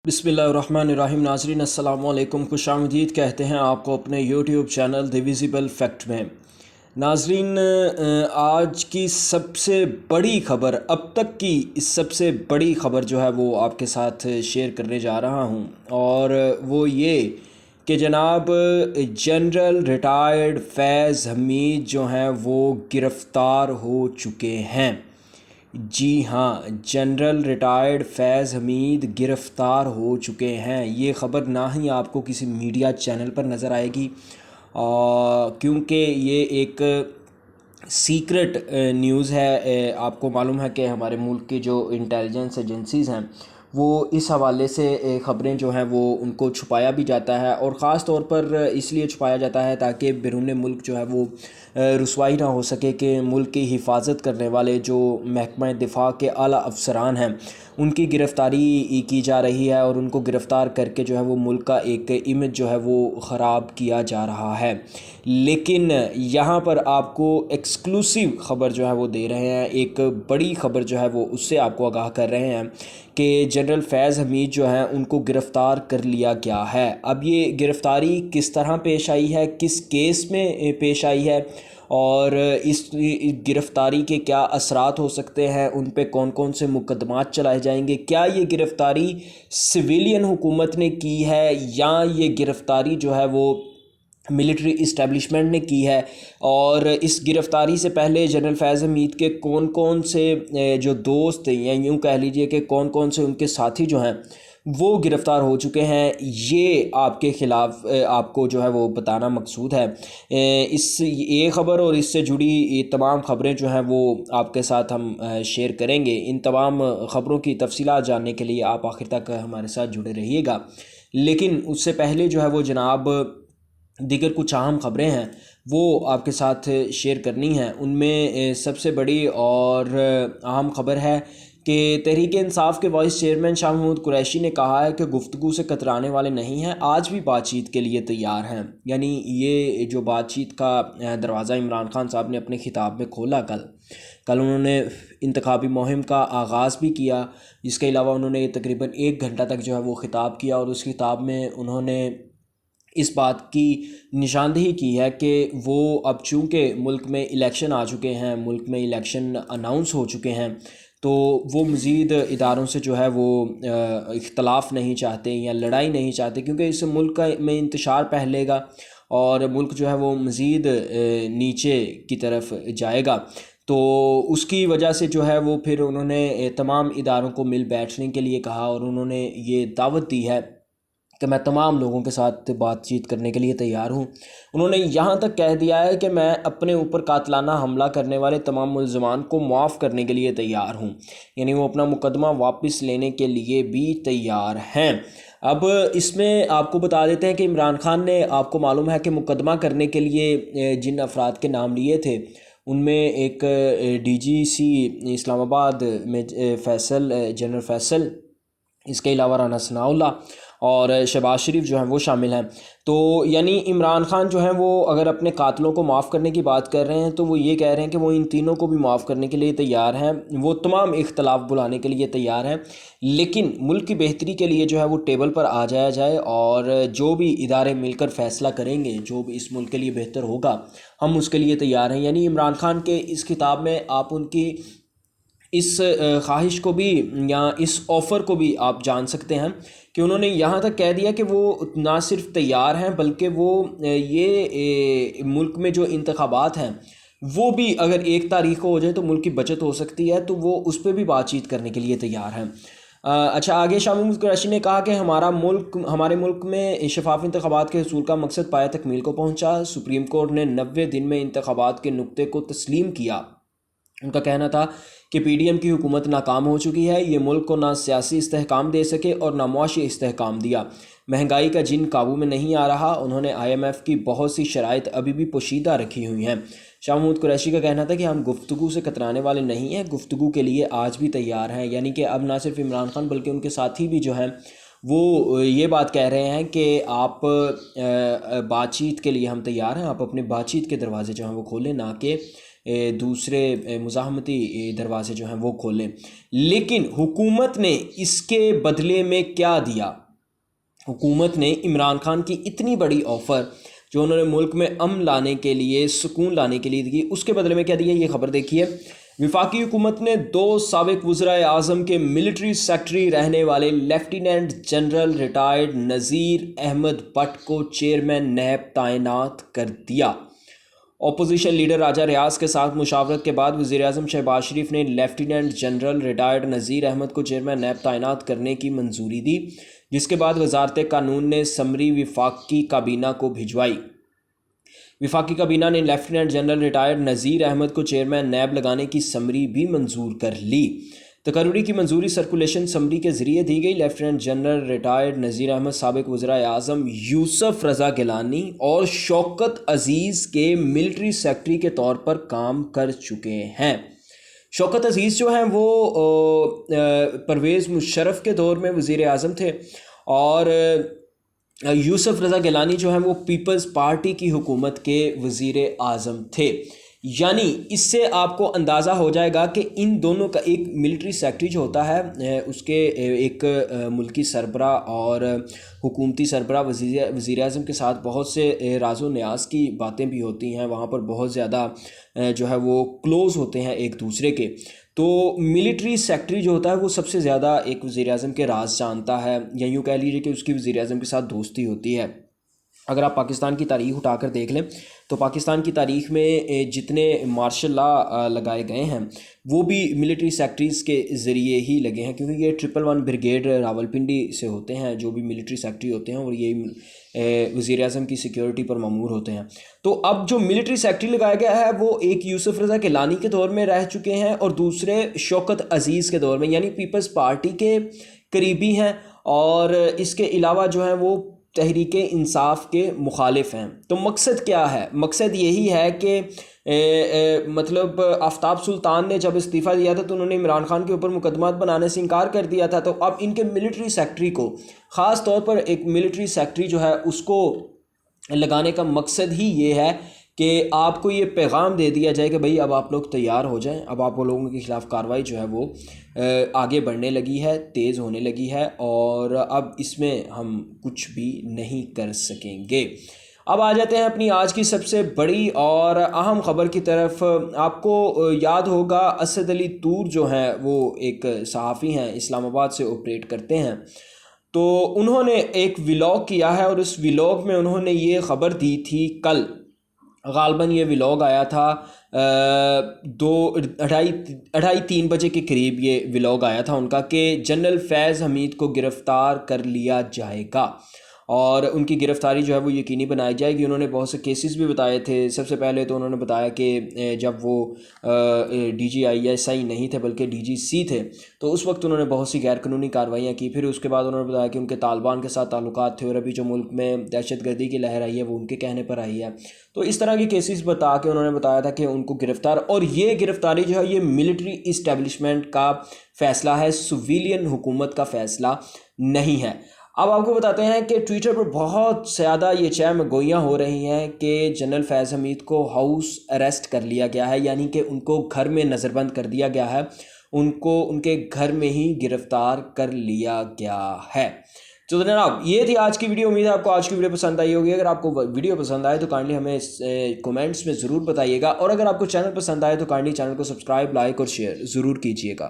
बिस्मिल्लाहिर्रहमानिर्रहीम। नाज़रीन अस्सलाम वालेकुम, खुशामदीद कहते हैं आपको अपने YouTube channel the visible fact में। नाज़रीन, आज की सबसे बड़ी ख़बर, अब तक की इस सबसे बड़ी ख़बर जो है वो आपके साथ शेयर करने जा रहा हूँ, और वो ये कि जनाब जनरल रिटायर्ड फैज़ हमीद जो हैं वो गिरफ़्तार हो चुके हैं। जी हाँ, जनरल रिटायर्ड फैज़ हमीद गिरफ़्तार हो चुके हैं। ये ख़बर ना ही आपको किसी मीडिया चैनल पर नज़र आएगी, क्योंकि ये एक सीक्रेट न्यूज़ है। आपको मालूम है कि हमारे मुल्क की जो इंटेलिजेंस एजेंसीज़ हैं वो इस हवाले से ख़बरें जो हैं वो उनको छुपाया भी जाता है, और ख़ास तौर पर इसलिए छुपाया जाता है ताकि बैरून मुल्क जो है वो रुसवाई ना हो सके कि मुल्क की हिफाजत करने वाले जो महकमा दिफा के आला अफसरान हैं उनकी गिरफ़्तारी की जा रही है, और उनको गिरफ़्तार करके जो है वो मुल्क का एक इमेज जो है वो ख़राब किया जा रहा है। लेकिन यहाँ पर आपको एक्सक्लूसिव ख़बर जो है वो दे रहे हैं, एक बड़ी ख़बर जो है वो उससे आपको आगाह कर रहे हैं कि जनरल फैज़ हमीद जो हैं उनको गिरफ़्तार कर लिया गया है। अब ये गिरफ़्तारी किस तरह पेश आई है, किस केस में पेश आई है, और इस गिरफ़्तारी के क्या असरात हो सकते हैं, उन पे कौन कौन से मुकदमात चलाए जाएंगे, क्या ये गिरफ़्तारी सिविलियन हुकूमत ने की है या ये गिरफ़्तारी जो है वो मिलिट्री इस्टेब्लिशमेंट ने की है, और इस गिरफ़्तारी से पहले जनरल फैज़ हमीद के कौन कौन से जो दोस्त या यूँ कह लीजिए कि कौन कौन से उनके साथी जो हैं वो गिरफ़्तार हो चुके हैं, ये आपके ख़िलाफ़ आपको जो है वो बताना मकसूद है। इस ये ख़बर और इससे जुड़ी ये तमाम ख़बरें जो हैं वो आपके साथ हम शेयर करेंगे। इन तमाम ख़बरों की तफसीलात जानने के लिए आप आखिर तक हमारे साथ जुड़े रहिएगा। लेकिन उससे पहले जो है वो जनाब दीगर कुछ अहम ख़बरें हैं वो आपके साथ शेयर करनी हैं। उनमें सबसे बड़ी और अहम ख़बर है कि तहरीक इंसाफ के वाइस चेयरमैन शाह महमूद कुरैशी ने कहा है कि गुफ्तगू से कतराने वाले नहीं हैं, आज भी बातचीत के लिए तैयार हैं। यानी ये जो बातचीत का दरवाज़ा इमरान खान साहब ने अपने खिताब में खोला, कल उन्होंने इंतखाबी मुहिम का आगाज़ भी किया। इसके अलावा उन्होंने तकरीबन 1 घंटा तक जो है वो ख़िताब किया, और उस खिताब में उन्होंने इस बात की निशानदेही की है कि वो अब चूँकि मुल्क में इलेक्शन आ चुके हैं, मुल्क में इलेक्शन अनाउंस हो चुके हैं, तो वो मज़ीद इदारों से जो है वो इख्तलाफ नहीं चाहते या लड़ाई नहीं चाहते, क्योंकि इस मुल्क में इंतशार फैलेगा और मुल्क जो है वो मज़ीद नीचे की तरफ जाएगा। तो उसकी वजह से जो है वो फिर उन्होंने तमाम इदारों को मिल बैठने के लिए कहा, और उन्होंने ये दावत दी है कि मैं तमाम लोगों के साथ बातचीत करने के लिए तैयार हूँ। उन्होंने यहाँ तक कह दिया है कि मैं अपने ऊपर कातलाना हमला करने वाले तमाम मुल्ज़मान को माफ़ करने के लिए तैयार हूँ, यानी वो अपना मुकदमा वापस लेने के लिए भी तैयार हैं। अब इसमें आपको बता देते हैं कि इमरान खान ने, आपको मालूम है कि मुकदमा करने के लिए जिन अफराद के नाम लिए थे उनमें एक DGC इस्लामाबाद में जनरल फैसल, इसके अलावा राना सनाउल्लाह और शहबाज शरीफ जो हैं वो शामिल हैं। तो यानी इमरान खान जो हैं वो अगर अपने कातलों को माफ़ करने की बात कर रहे हैं तो वो ये कह रहे हैं कि वो इन तीनों को भी माफ़ करने के लिए तैयार हैं, वो तमाम इख्तलाफ बुलाने के लिए तैयार हैं, लेकिन मुल्क की बेहतरी के लिए जो है वो टेबल पर आ जाया जाए, और जो भी इदारे मिलकर फ़ैसला करेंगे, जो भी इस मुल्क के लिए बेहतर होगा, हम उसके लिए तैयार हैं। यानी इमरान खान के इस खिताब में आप उनकी इस ख्वाहिश को भी या इस ऑफ़र को भी आप जान सकते हैं कि उन्होंने यहाँ तक कह दिया कि वो ना सिर्फ तैयार हैं बल्कि वो ये मुल्क में जो इंतखाबात हैं वो भी अगर 1 तारीख़ को हो जाए तो मुल्क की बचत हो सकती है, तो वो उस पर भी बातचीत करने के लिए तैयार हैं। अच्छा, आगे शाह महमूद कुरैशी ने कहा कि हमारे मुल्क में शफाफ इंतखाबात के हसूल का मकसद पाया तकमील को पहुँचा। सुप्रीम कोर्ट ने 90 दिन में इंतखाबात के नुक्ते को तस्लीम किया। उनका कहना था कि PDM की हुकूमत नाकाम हो चुकी है, ये मुल्क को ना सियासी इस्तेहकाम दे सके और ना मुआशी इस्तेहकाम दिया। महंगाई का जिन काबू में नहीं आ रहा। उन्होंने IMF की बहुत सी शराइत अभी भी पोशीदा रखी हुई हैं। शाह महमूद कुरैशी का कहना था कि हम गुफ्तगू से कतराने वाले नहीं हैं, गुफ्तगू के लिए आज भी तैयार हैं। यानी कि अब ना सिर्फ इमरान खान बल्कि उनके साथी भी जो हैं वो ये बात कह रहे हैं कि आप बातचीत के लिए हम तैयार हैं, आप अपने बातचीत के दरवाजे जो हैं वो खोलें, ना कि دوسرے مزاحمتی دروازے جو ہیں وہ کھولیں، لیکن حکومت نے اس کے بدلے میں کیا دیا؟ حکومت نے عمران خان کی اتنی بڑی آفر جو انہوں نے ملک میں امن لانے کے لیے، سکون لانے کے لیے دی، اس کے بدلے میں کیا دیا؟ یہ خبر دیکھیے۔ وفاقی حکومت نے 2 سابق وزرائے اعظم کے ملٹری سیکٹری رہنے والے lieutenant general retired Nazir Ahmad Butt کو چیئرمین نیب تعینات کر دیا۔ اپوزیشن لیڈر راجہ ریاض کے ساتھ مشاورت کے بعد وزیراعظم شہباز شریف نے lieutenant general retired Nazir Ahmad کو چیئرمین نیب تعینات کرنے کی منظوری دی، جس کے بعد وزارت قانون نے سمری وفاقی کابینہ کو بھجوائی۔ وفاقی کابینہ نے lieutenant general retired Nazir Ahmad کو چیئرمین نیب لگانے کی سمری بھی منظور کر لی۔ تقرری کی منظوری سرکولیشن سمری کے ذریعے دی گئی۔ Lieutenant general retired Nazir Ahmad سابق وزرائے اعظم یوسف رضا گیلانی اور شوکت عزیز کے ملٹری سیکٹری کے طور پر کام کر چکے ہیں۔ شوکت عزیز جو ہیں وہ پرویز مشرف کے دور میں وزیر اعظم تھے، اور یوسف رضا گیلانی جو ہیں وہ پیپلز پارٹی کی حکومت کے وزیر اعظم تھے۔ یعنی اس سے آپ کو اندازہ ہو جائے گا کہ ان دونوں کا، ایک ملٹری سیکٹری جو ہوتا ہے اس کے ایک ملکی سربراہ اور حکومتی سربراہ وزیر اعظم کے ساتھ بہت سے راز و نیاز کی باتیں بھی ہوتی ہیں، وہاں پر بہت زیادہ جو ہے وہ کلوز ہوتے ہیں ایک دوسرے کے۔ تو ملٹری سیکٹری جو ہوتا ہے وہ سب سے زیادہ ایک وزیر اعظم کے راز جانتا ہے، یا یوں کہہ لیجیے کہ اس کی وزیر اعظم کے ساتھ دوستی ہوتی ہے۔ اگر آپ پاکستان کی تاریخ اٹھا کر دیکھ لیں تو پاکستان کی تاریخ میں جتنے مارشل لا لگائے گئے ہیں وہ بھی ملٹری سیکٹریز کے ذریعے ہی لگے ہیں، کیونکہ یہ 111 بریگیڈ راولپنڈی سے ہوتے ہیں جو بھی ملٹری سیکٹری ہوتے ہیں، اور یہ وزیر اعظم کی سیکیورٹی پر مامور ہوتے ہیں۔ تو اب جو ملٹری سیکٹری لگایا گیا ہے وہ ایک یوسف رضا گیلانی کے دور میں رہ چکے ہیں، اور دوسرے شوکت عزیز کے دور میں، یعنی پیپلز پارٹی کے قریبی ہیں، اور اس کے علاوہ جو ہیں وہ تحریک انصاف کے مخالف ہیں۔ تو مقصد کیا ہے؟ مقصد یہی ہے کہ مطلب آفتاب سلطان نے جب استعفیٰ دیا تھا تو انہوں نے عمران خان کے اوپر مقدمات بنانے سے انکار کر دیا تھا، تو اب ان کے ملٹری سیکٹری کو، خاص طور پر ایک ملٹری سیکٹری جو ہے اس کو لگانے کا مقصد ہی یہ ہے کہ آپ کو یہ پیغام دے دیا جائے کہ بھئی اب آپ لوگ تیار ہو جائیں، اب آپ لوگوں کے خلاف کارروائی جو ہے وہ آگے بڑھنے لگی ہے، تیز ہونے لگی ہے، اور اب اس میں ہم کچھ بھی نہیں کر سکیں گے۔ اب آ جاتے ہیں اپنی آج کی سب سے بڑی اور اہم خبر کی طرف۔ آپ کو یاد ہوگا اسد علی طور جو ہیں وہ ایک صحافی ہیں، اسلام آباد سے آپریٹ کرتے ہیں، تو انہوں نے ایک ولاگ کیا ہے، اور اس ولاگ میں انہوں نے یہ خبر دی تھی کل، غالباً یہ ولاگ آیا تھا 2:30-3 بجے کے قریب یہ ولاگ آیا تھا ان کا، کہ جنرل فیض حمید کو گرفتار کر لیا جائے گا اور ان کی گرفتاری جو ہے وہ یقینی بنائی جائے گی۔ انہوں نے بہت سے کیسز بھی بتائے تھے۔ سب سے پہلے تو انہوں نے بتایا کہ جب وہ DGISI نہیں تھے بلکہ DGC تھے تو اس وقت انہوں نے بہت سی غیر قانونی کارروائیاں کی۔ پھر اس کے بعد انہوں نے بتایا کہ ان کے طالبان کے ساتھ تعلقات تھے، اور ابھی جو ملک میں دہشت گردی کی لہر آئی ہے وہ ان کے کہنے پر آئی ہے۔ تو اس طرح کے کیسز بتا کے انہوں نے بتایا تھا کہ ان کو گرفتار، اور یہ گرفتاری جو ہے یہ ملٹری اسٹیبلشمنٹ کا فیصلہ ہے، سویلین حکومت کا فیصلہ نہیں ہے۔ اب آپ کو بتاتے ہیں کہ ٹویٹر پر بہت زیادہ یہ چہم گوئیاں ہو رہی ہیں کہ جنرل فیض حمید کو ہاؤس اریسٹ کر لیا گیا ہے، یعنی کہ ان کو گھر میں نظر بند کر دیا گیا ہے، ان کو ان کے گھر میں ہی گرفتار کر لیا گیا ہے۔ تو جناب یہ تھی آج کی ویڈیو۔ امید ہے آپ کو آج کی ویڈیو پسند آئی ہوگی۔ اگر آپ کو ویڈیو پسند آئے تو کائنڈلی ہمیں کومنٹس میں ضرور بتائیے گا، اور اگر آپ کو چینل پسند آئے تو کائنڈلی چینل کو سبسکرائب، لائک اور شیئر ضرور کیجیے گا۔